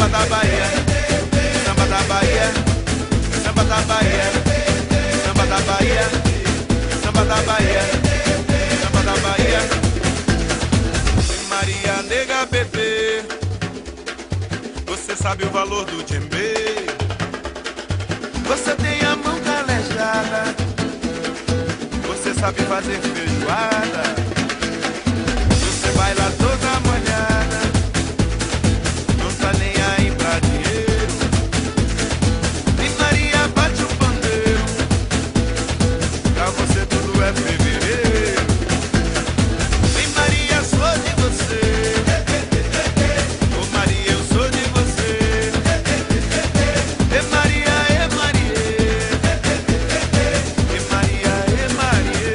Samba da Bahia, samba da Bahia, samba da Bahia, samba da Bahia, samba da Bahia, samba da Bahia. Maria nega bebê, você sabe o valor do djembe. Você tem a mão calejada, você sabe fazer feijoada. Você vai lá toda molhada, não tá nem aí pra dinheiro. E Maria bate o pandeiro, pra você tudo é fevereiro. E Maria, sou de você. Ô Maria, eu sou de você. E Maria, e Maria. E Maria, e Maria.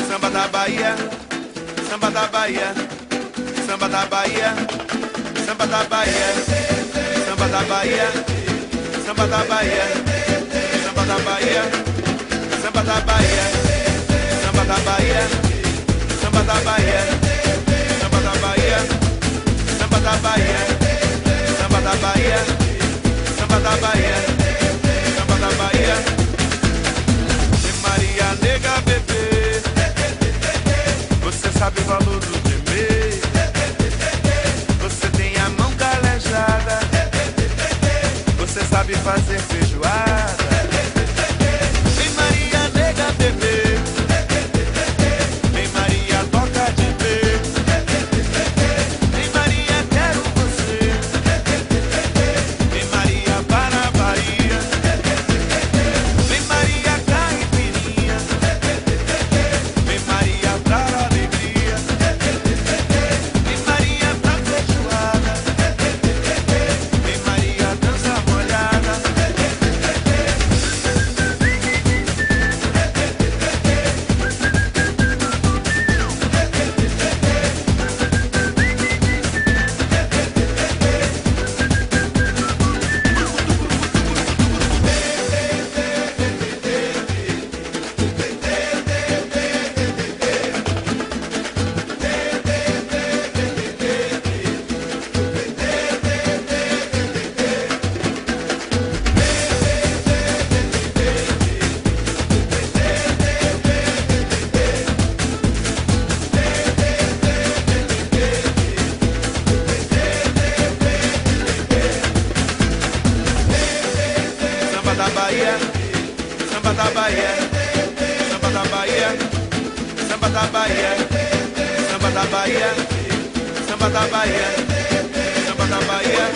Samba da Bahia, samba da Bahia, samba da Bahia, samba da Bahia, samba da Bahia, samba da Bahia, samba da Bahia, samba da Bahia, samba da Bahia, samba da Bahia, samba da Bahia, samba da Bahia, samba da Bahia, samba da Bahia, samba da Bahia. E Maria nega bebê, você sabe o valor do djembe. Você tem a mão calejada, você sabe fazer feijoada. Vem Maria nega bebê, vem Maria toca djembe. Vem Maria quero você, vem Maria para a Bahia. Vem Maria caipirinha, vem Maria pra alegria. Vem Maria pra feijoada, vem Maria dança molhada. Samba da Bahia, samba da Bahia, samba da Bahia, samba da Bahia, samba da Bahia, samba da Bahia, samba da Bahia.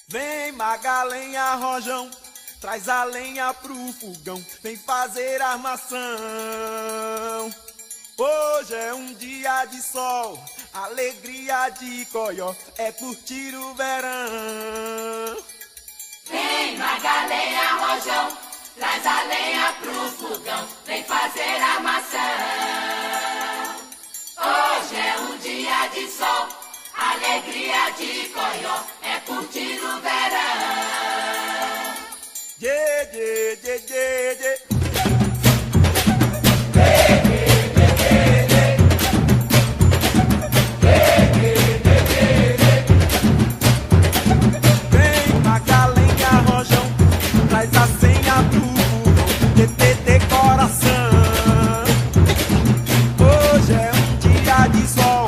Vem Magalenha Rojão, traz a lenha pro fogão, vem fazer armação. Hoje é um dia de sol, alegria de coió, é curtir o verão. Vem Magalenha Rojão, traz a lenha pro fogão, vem fazer armação. Hoje é um dia de sol, alegria de coió, é curtir o verão. Dê, dê, dê, dê, dê. Vem Magalenha Rojão, traz a senha do fogão, TT decoração. Hoje é um dia de sol,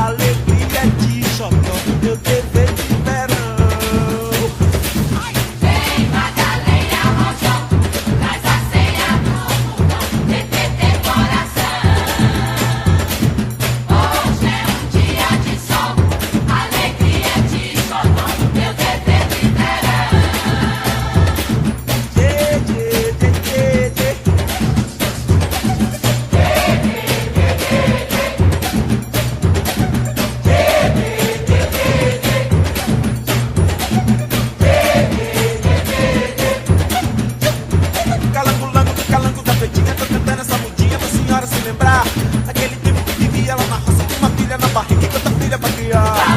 alegria de xodó, meu dever de verão. Vem Magalenha Rojão, traz a lembrar daquele tempo que vivia lá na roça com uma filha na barriga e outra filha pra criar.